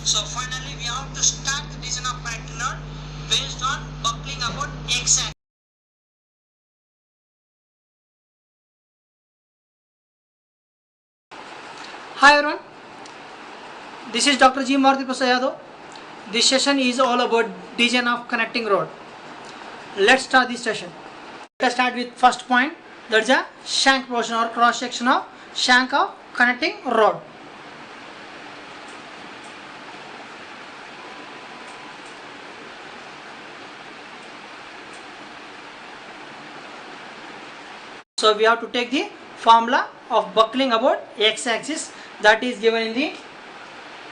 So finally we have to start the design of connecting rod based on buckling about x-axis. Hi everyone, this is Dr. G. Maruti Prasad Yadav. This session is all about design of connecting rod. Let's start this session. Let us start with first point, that is a shank portion or cross section of shank of connecting rod. So we have to take the formula of buckling about x-axis, that is given in the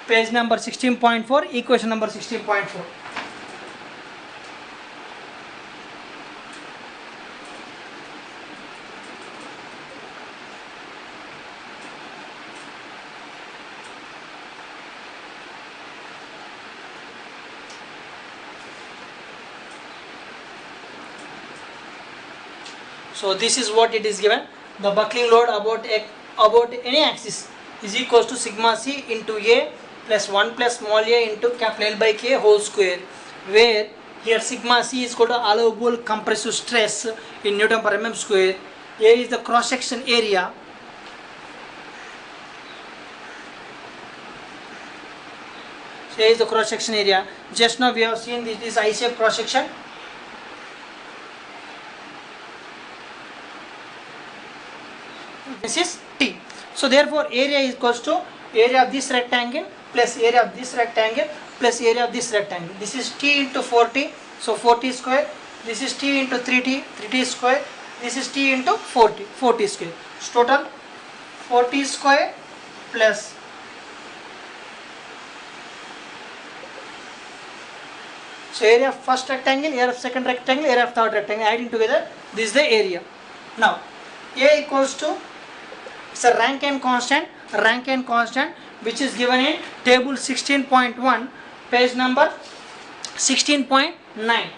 page number 16.4, equation number 16.4. So this is what it is given. The buckling load about any axis is equals to sigma c into A plus 1 plus small a into capital L by K whole square, where here sigma c is equal to allowable compressive stress in Newton per mm square. A is the cross section area. So A is the cross section area. Just now we have seen this is I-shaped cross section. This is T. So therefore area is equals to area of this rectangle plus area of this rectangle plus area of this rectangle. This is T into 4T, so 4T square. This is T into 3T, 3T square. This is T into 4T, 4T square. So total 4T square plus so area of first rectangle, area of second rectangle, area of third rectangle, adding together, this is the area. Now A equals to, it's a Rankine constant which is given in table 16.1, page number 16.9.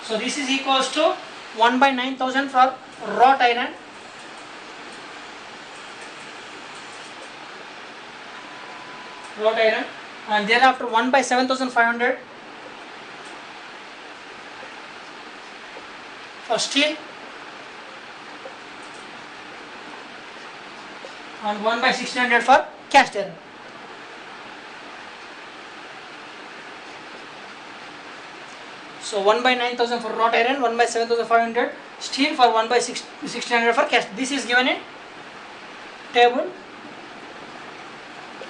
So this is equals to 1 by 9000 for wrought iron, and thereafter 1 by 7500 for steel, and 1 by 1600 for cast iron. So 1 by 9000 for wrought iron, 1 by 7500 steel, for 1 by 1600 for cast. This is given in table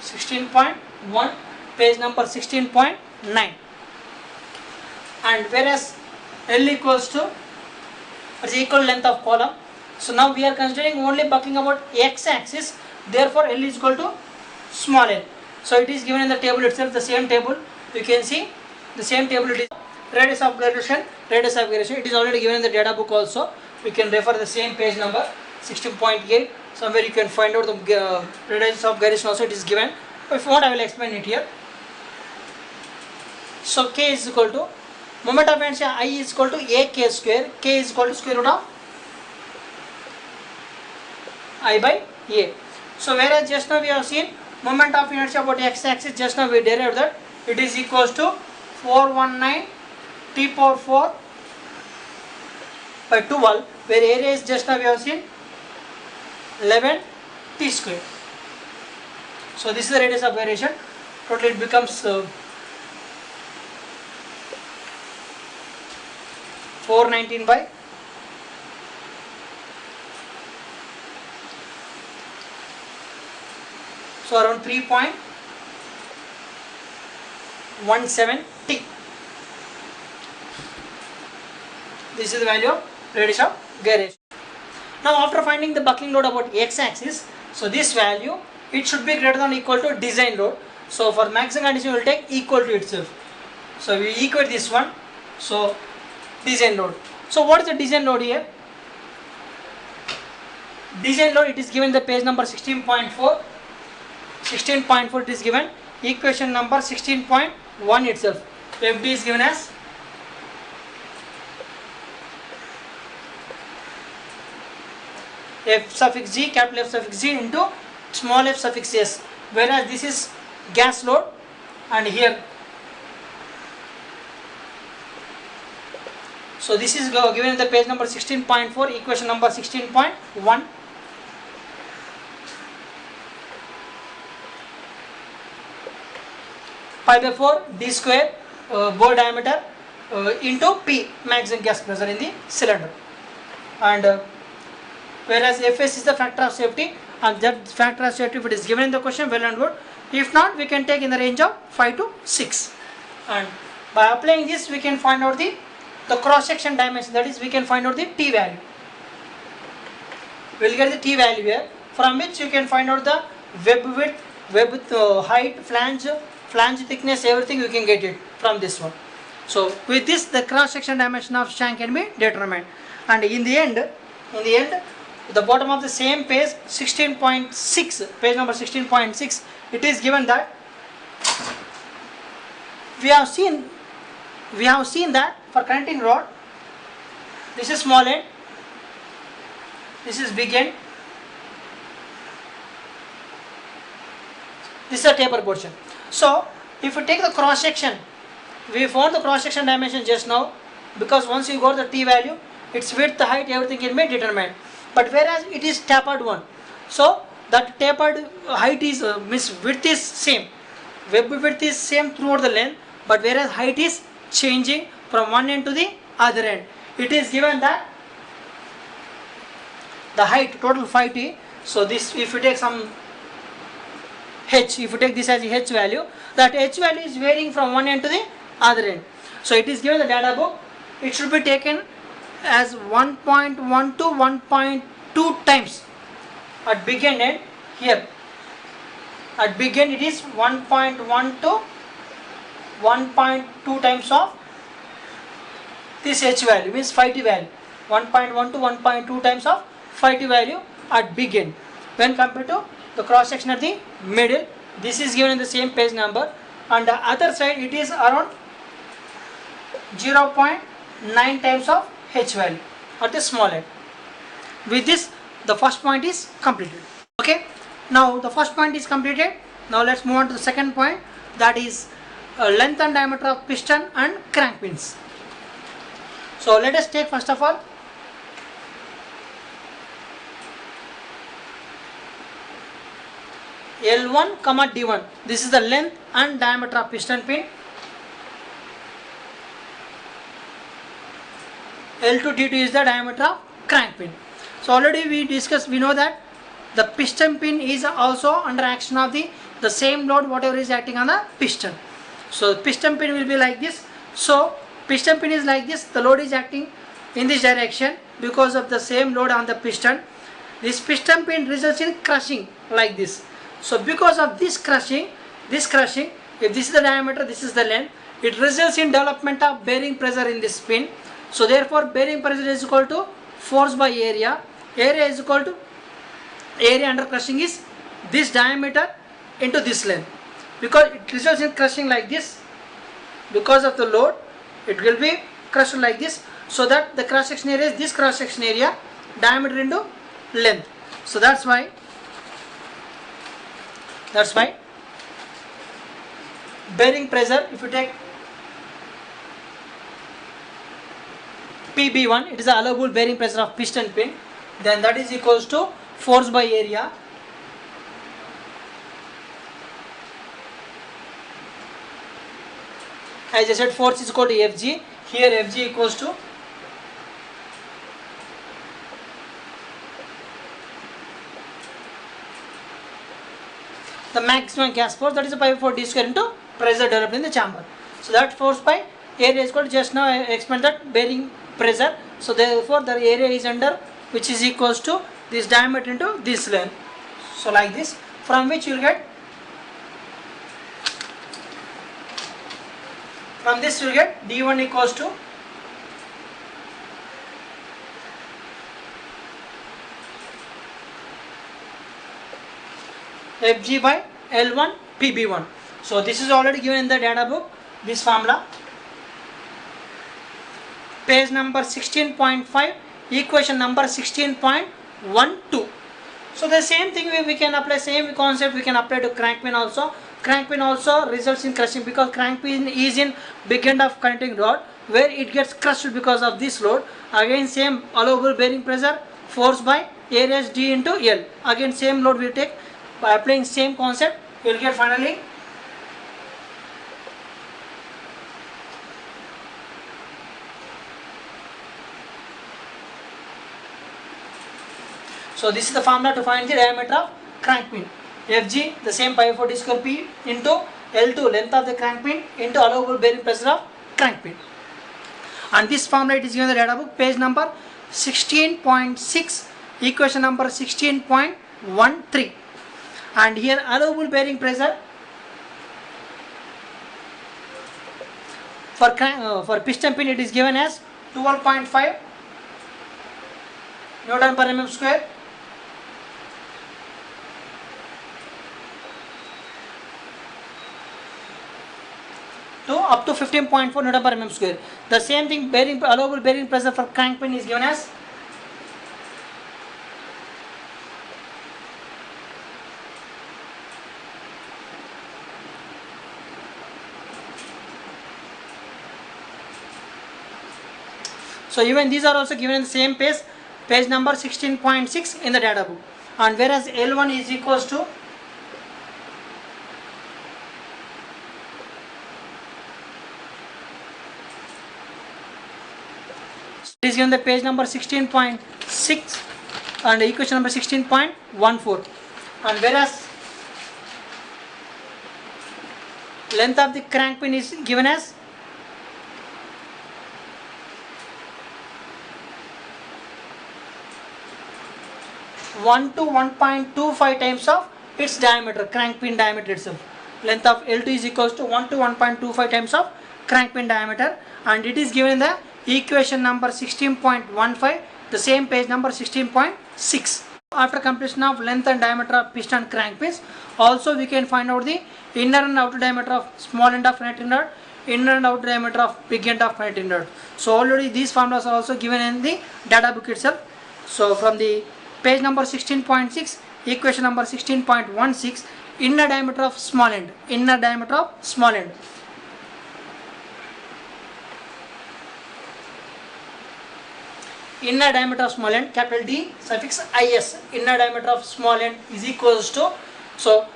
16.1, page number 16.9. And whereas L equals to is equal length of column. So now we are considering only buckling about x-axis, therefore L is equal to small l. So it is given in the table itself, the same table. You can see the same table. It is radius of gyration. It is already given in the data book also. We can refer the same page number 16.8. Somewhere you can find out the radius of gyration also, it is given. If you want, I will explain it here. So K is equal to moment of inertia I is equal to AK square. K is equal to square root of I by A. So whereas just now we have seen moment of inertia about x-axis, just now we derived that it is equals to 419 T power 4 by 12, where area is just now we have seen 11 T square. So this is the radius of gyration. Totally it becomes 419 by so around 3.17 T. This is the value of radius of gyration. Now after finding the buckling load about x-axis, so this value it should be greater than or equal to design load. So for maximum condition we will take equal to itself. So we equate this one. So design load. So what is the design load here? Design load, it is given the page number 16.4. 16.4 it is given, equation number 16.1 itself. FD is given as F suffix g, capital F suffix g into small f suffix s, whereas this is gas load, and here, so this is given in the page number 16.4, equation number 16.1. Pi by 4 d square bore diameter into P, maximum gas pressure in the cylinder, and whereas Fs is the factor of safety, and that factor of safety, if it is given in the question, well and good. If not, we can take in the range of 5 to 6, and by applying this we can find out the cross section dimension, that is we can find out the T value. We will get the T value here, from which you can find out the web width, height, flange thickness, everything you can get it from this one. So with this, the cross section dimension of shank can be determined, and in the end, the bottom of the same page 16.6, page number 16.6, it is given that we have seen that for connecting rod, this is small end, this is big end, this is the taper portion. So if you take the cross section, we found the cross section dimension just now, because once you got the T value, its width, height, everything can be determined. But whereas it is tapered one, so that tapered height is width is same, web width is same throughout the length, but whereas height is changing from one end to the other end. It is given that the height total 5T. So this, if you take some h, if you take this as a h value, that h value is varying from one end to the other end. So it is given the data book, it should be taken as 1.1 to 1.2 times at big end here. At big end it is 1.1 to 1.2 times of this h value, means 5T value. 1.1 to 1.2 times of 5T value at big end, when compared to the cross section at the middle. This is given in the same page number, and the other side it is around 0.9 times of h value at the small end. With this, the first point is completed. Okay, now the first point is completed. Now let's move on to the second point, that is length and diameter of piston and crank pins. So let us take first of all L1, D1. This is the length and diameter of piston pin. L2, D2 is the diameter of crank pin. So already we discussed, we know that the piston pin is also under action of the same load whatever is acting on the piston. So piston pin will be like this. So piston pin is like this, the load is acting in this direction because of the same load on the piston. This piston pin results in crushing like this. So because of this crushing, if this is the diameter, this is the length, it results in development of bearing pressure in this pin. So therefore bearing pressure is equal to force by area. Area is equal to, area under crushing is this diameter into this length, because it results in crushing like this. Because of the load, it will be crushed like this, so that the cross section area is this cross section area, diameter into length. So that's why bearing pressure, if you take PB1, it is the allowable bearing pressure of piston pin, then that is equals to force by area as I said, force is equal to Fg. Here Fg equals to the maximum gas force, that is a pi by 4 d square into pressure developed in the chamber. So that force by area is equal to, just now I explained that bearing pressure. So therefore the area is under, which is equals to this diameter into this length. So like this, from which you will get, from this you will get d1 equals to Fg by L1 PB1. So this is already given in the data book, this formula. Page number 16.5, equation number 16.1. 1 2. So the same thing we can apply, same concept we can apply to crank pin also. Crank pin also results in crushing because crank pin is in big end of connecting rod where it gets crushed because of this load. Again same allowable bearing pressure force by area D into L. Again same load we take, by applying same concept you will get finally so this is the formula to find the diameter of crank pin. Fg the same pi 40 square P into L2 length of the crank pin into allowable bearing pressure of crank pin. And this formula it is given in the data book page number 16.6 equation number 16.13. And here allowable bearing pressure for piston pin it is given as 12.5 Newton per mm square. To up to 15.4 Newton per mm square. The same thing allowable bearing pressure for crank pin is given as so even these are also given in the same page number 16.6 in the data book. And whereas L1 is equals to it is given the page number 16.6 and equation number 16.14. And whereas length of the crank pin is given as one to 1.25 times of its diameter, crank pin diameter itself. Length of L2 is equals to 1 to 1.25 times of crank pin diameter, and it is given in the equation number 16.15, the same page number 16.6. After completion of length and diameter of piston crank pins, also we can find out the inner and outer diameter of small end of connecting rod, inner and outer diameter of big end of connecting rod. So already these formulas are also given in the data book itself. So from the page number 16.6, equation number 16.16, inner diameter of small end, inner diameter of small end. Inner diameter of small end, capital D suffix is, inner diameter of small end is equals to, so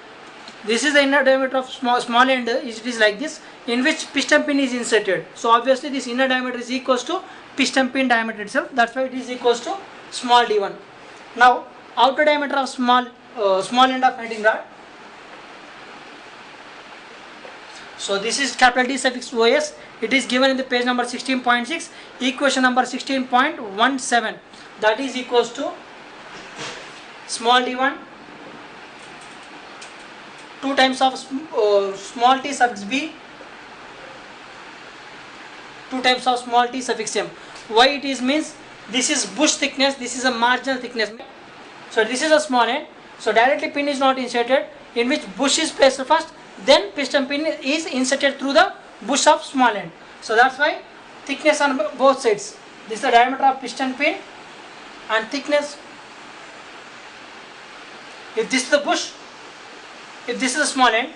this is the inner diameter of small end, it is like this, in which piston pin is inserted. So obviously this inner diameter is equals to piston pin diameter itself, that's why it is equals to small d1. Now outer diameter of small end of connecting rod, so this is capital D suffix OS, it is given in the page number 16.6, equation number 16.17, that is equals to small d1 2 times of small t suffix b 2 times of small t suffix m. Why it is means this is bush thickness, this is a marginal thickness. So this is a small end, so directly pin is not inserted, in which bush is placed first, then piston pin is inserted through the bush of small end. So that's why thickness on both sides. This is the diameter of piston pin and thickness. If this is the bush, if this is the small end,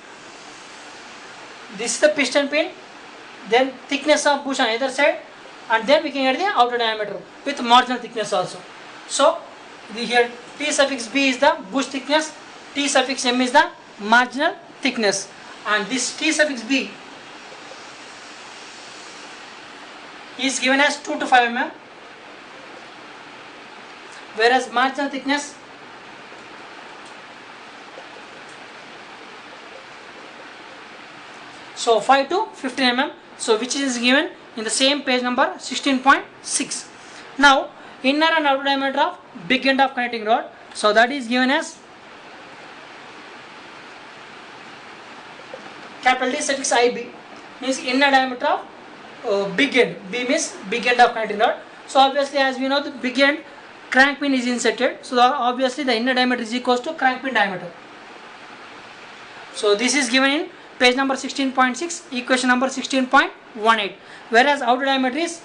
this is the piston pin, then thickness of bush on either side, and then we can get the outer diameter with marginal thickness also. So here T suffix B is the bush thickness, T suffix M is the marginal thickness, and this T suffix B is given as 2 to 5 mm, whereas marginal thickness so 5 to 15 mm, so which is given in the same page number 16.6. Now inner and outer diameter of big end of connecting rod, so that is given as capital D suffix IB, means inner diameter of big end, B means big end of connecting rod. So obviously as we know the big end crank pin is inserted, so obviously the inner diameter is equals to crank pin diameter. So this is given in page number 16.6, equation number 16.18, whereas outer diameter is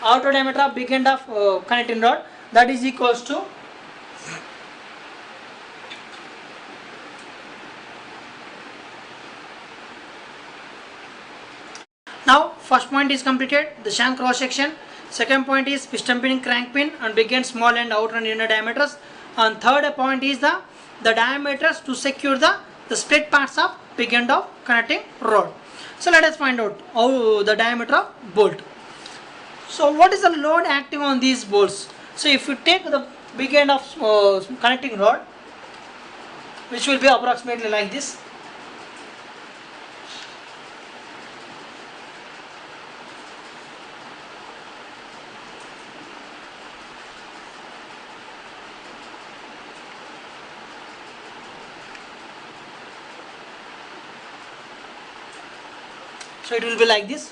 outer diameter of big end of connecting rod, that is equals to now first point is completed, the shank cross section. Second point is piston pin, crank pin and big end, small end, outer and inner diameters. And third point is the diameters to secure the split parts of big end of connecting rod. So let us find out how the diameter of bolt. So what is the load acting on these bolts? So if you take the big end of connecting rod, which will be approximately like this. So it will be like this.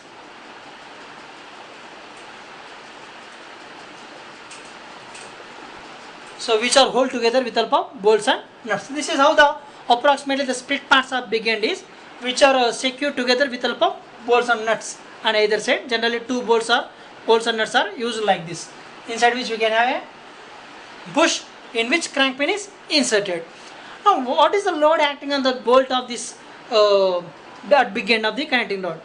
So which are hold together with help of bolts and nuts. This is how the approximately the split parts of big end is, which are secured together with help of bolts and nuts on either side. Generally two bolts and nuts are used like this, inside which we can have a bush in which crank pin is inserted. Now what is the load acting on the bolt of this at big end of the connecting rod?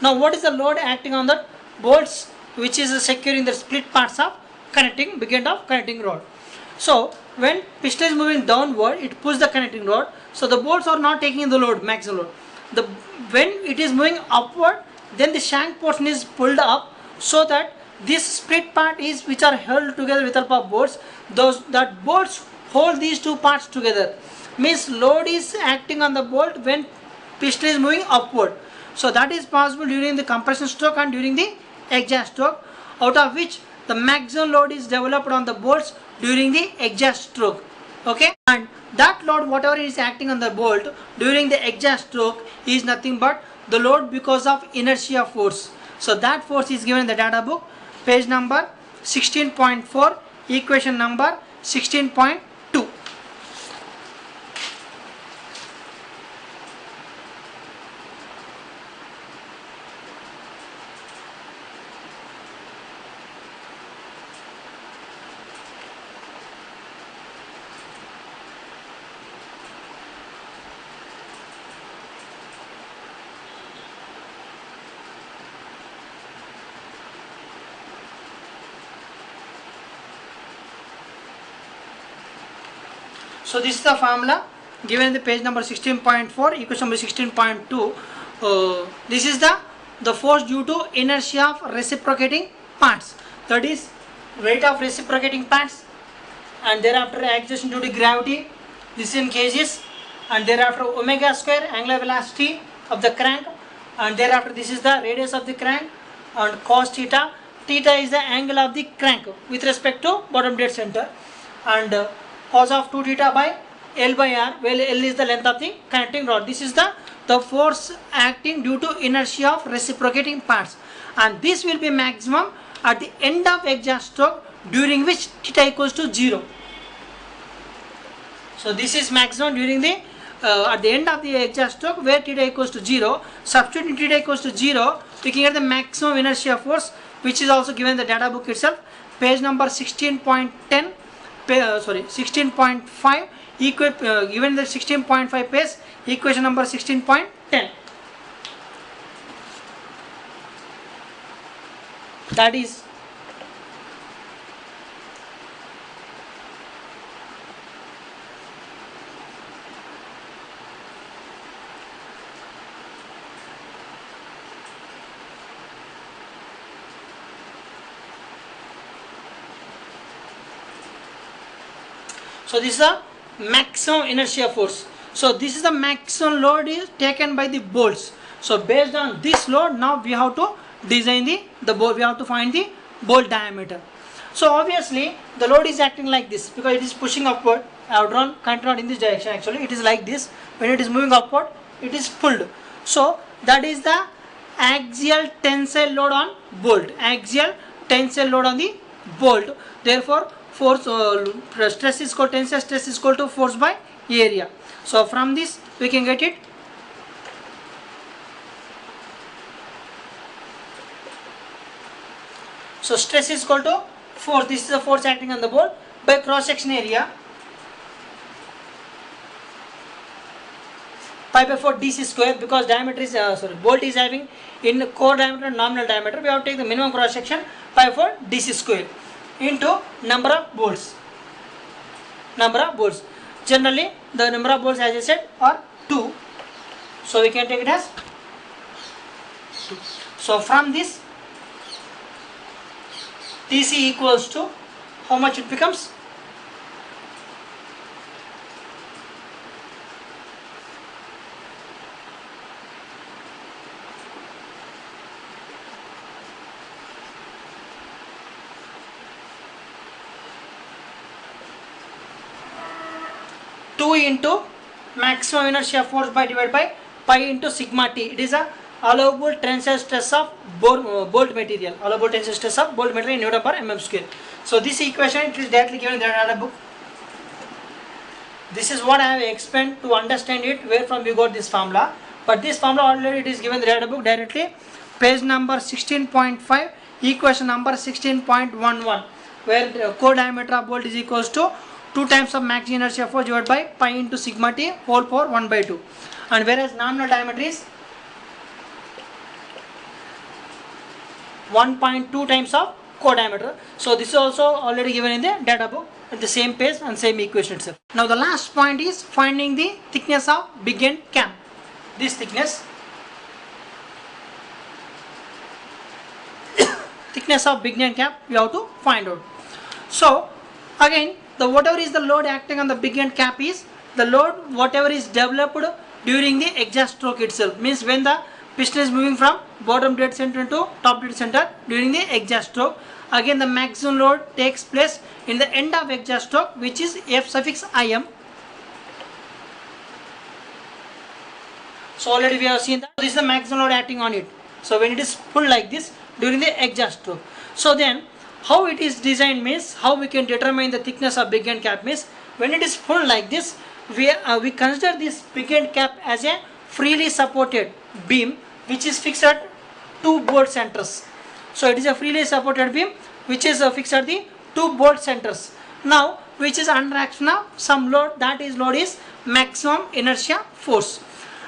Now what is the load acting on the bolts which is securing the split parts of connecting big end of connecting rod? So when piston is moving downward, it pulls the connecting rod. So the bolts are not taking the load, maximum load. When it is moving upward, then the shank portion is pulled up, so that this split part is which are held together with help of bolts. That bolts hold these two parts together. Means load is acting on the bolt when piston is moving upward. So that is possible during the compression stroke and during the exhaust stroke, out of which the maximum load is developed on the bolts during the exhaust stroke. Okay, and that load whatever is acting on the bolt during the exhaust stroke is nothing but the load because of inertia force. So that force is given in the data book, page number 16.4, equation number 16.2. So this is the formula given in the page number 16.4, equation number 16.2. This is the force due to inertia of reciprocating parts. That is weight of reciprocating parts, and thereafter acceleration due to gravity. This is in kgs, and thereafter omega square angular velocity of the crank, and thereafter this is the radius of the crank, and cos theta. Theta is the angle of the crank with respect to bottom dead center, and cos of 2 theta by L by R, where L is the length of the connecting rod. This is the force acting due to inertia of reciprocating parts, and this will be maximum at the end of exhaust stroke, during which theta equals to 0. So this is maximum during the at the end of the exhaust stroke, where theta equals to 0. Substituting theta equals to 0, we can get the maximum inertia force, which is also given in the data book itself, page number 16.10. 16.5, given the 16.5 page, equation number 16.10. That is so this is the maximum inertia force. So this is the maximum load is taken by the bolts. So based on this load, now we have to design the bolt. We have to find the bolt diameter. So obviously the load is acting like this because it is pushing upward. I have drawn connecting rod in this direction. Actually it is like this. When it is moving upward, it is pulled. So that is the axial tensile load on bolt. Axial tensile load on the bolt. Therefore force stress is equal to tensile stress is equal to force by area. So from this we can get it. So stress is equal to force. This is the force acting on the bolt by cross section area pi by 4 dc square, because diameter is bolt is having in core diameter and nominal diameter. We have to take the minimum cross section pi by 4 dc square into number of bolts. Number of bolts. Generally, the number of bolts, as I said, are 2. So we can take it as 2. So from this, TC equals to how much it becomes? Two into maximum inertia force by divided by pi into sigma t. It is a allowable tensile stress of bolt material. Allowable tensile stress of bolt material in Newton per mm square. So this equation, it is directly given in the data book. This is what I have explained to understand it, where from we got this formula. But this formula already it is given in the data book directly. Page number 16.5, equation number 16.11, where the core diameter of bolt is equals to 2 times of max inertia force divided by pi into sigma t whole power 1 by 2. And whereas nominal diameter is 1.2 times of core diameter. So this is also already given in the data book at the same page and same equation itself. Now the last point is finding the thickness of big end cap. This thickness thickness of big end cap we have to find out. So again, the whatever is the load acting on the big end cap is the load whatever is developed during the exhaust stroke itself. Means when the piston is moving from bottom dead center to top dead center during the exhaust stroke. Again the maximum load takes place in the end of exhaust stroke, which is F suffix IM. So already we have seen that this is the maximum load acting on it. So when it is pulled like this during the exhaust stroke. So then how it is designed means, how we can determine the thickness of big end cap means, when it is pulled like this, we consider this big end cap as a freely supported beam which is fixed at 2 bolt centers. So it is a freely supported beam which is fixed at the 2 bolt centers. Now which is under action of some load, that is load is maximum inertia force.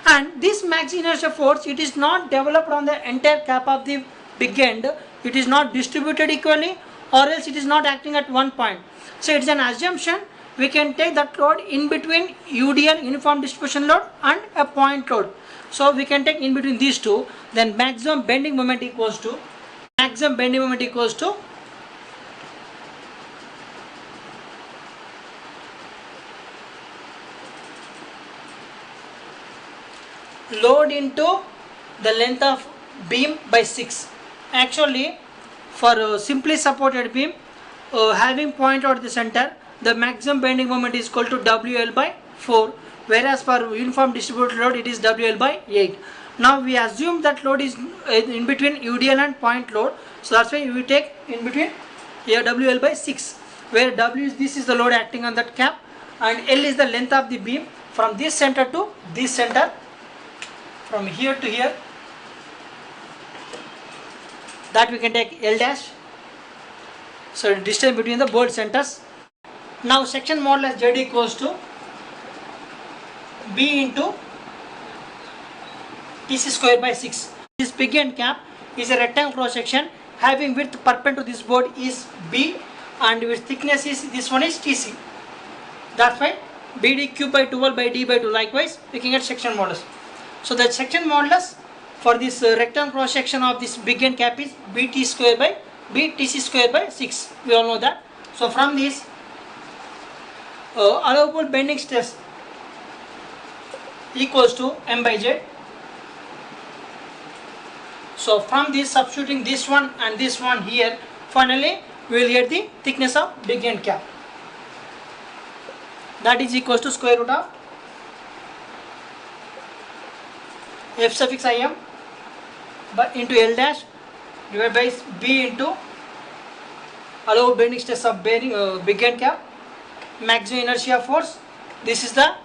And this max inertia force, it is not developed on the entire cap of the big end. It is not distributed equally, or else it is not acting at one point. So it is an assumption. We can take that load in between UDL, uniform distribution load, and a point load. So we can take in between these two. Then maximum bending moment equals to load into the length of beam by 6. Actually, for simply supported beam having point at the center, the maximum bending moment is equal to WL by 4, whereas for uniform distributed load it is WL by 8. Now we assume that load is in between UDL and point load, so that's why we take in between here WL by 6, where W is, this is the load acting on that cap, and L is the length of the beam from this center to this center, from here to here, that we can take L dash. So distance between the bolt centers. Now section modulus Z equals to B into TC square by 6. This big end cap is a rectangle cross section having width perpendicular to this board is B, and with thickness is, this one is TC. That's why BD cube by 12 by D by 2. Likewise looking at section modulus. So the section modulus for this rectangle cross section of this big end cap is BT square by BTC square by 6. We all know that. So from this allowable bending stress equals to M by Z. So from this, substituting this one and this one here, finally we will get the thickness of big end cap. That is equals to square root of F suffix IM but into L dash divided by B into allowed bending stress of bearing big end cap, maximum inertia force. This is the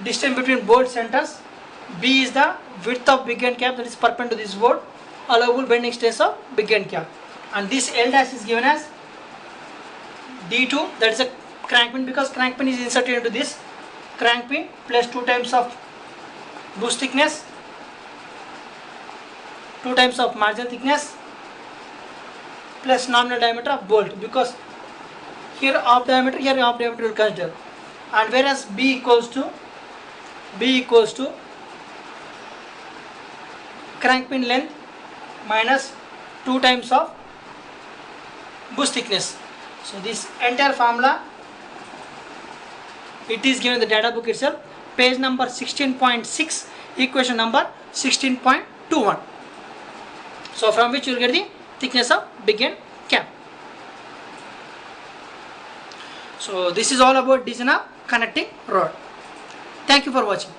distance between bolt centers. B is the width of big end cap, that is perpendicular to this board. Allowable bending stress of big end cap. and this L dash is given as D2, that is a crank pin, because crank pin is inserted into this crank pin, plus 2 times of bush thickness, 2 times of marginal thickness, plus nominal diameter of bolt, because here half diameter, here half diameter will consider, and whereas B equals to crank pin length minus 2 times of bush thickness. So this entire formula, it is given in the data book itself, page number 16.6, equation number 16.21. So from which you will get the thickness of big end cap. So this is all about design of connecting rod. Thank you for watching.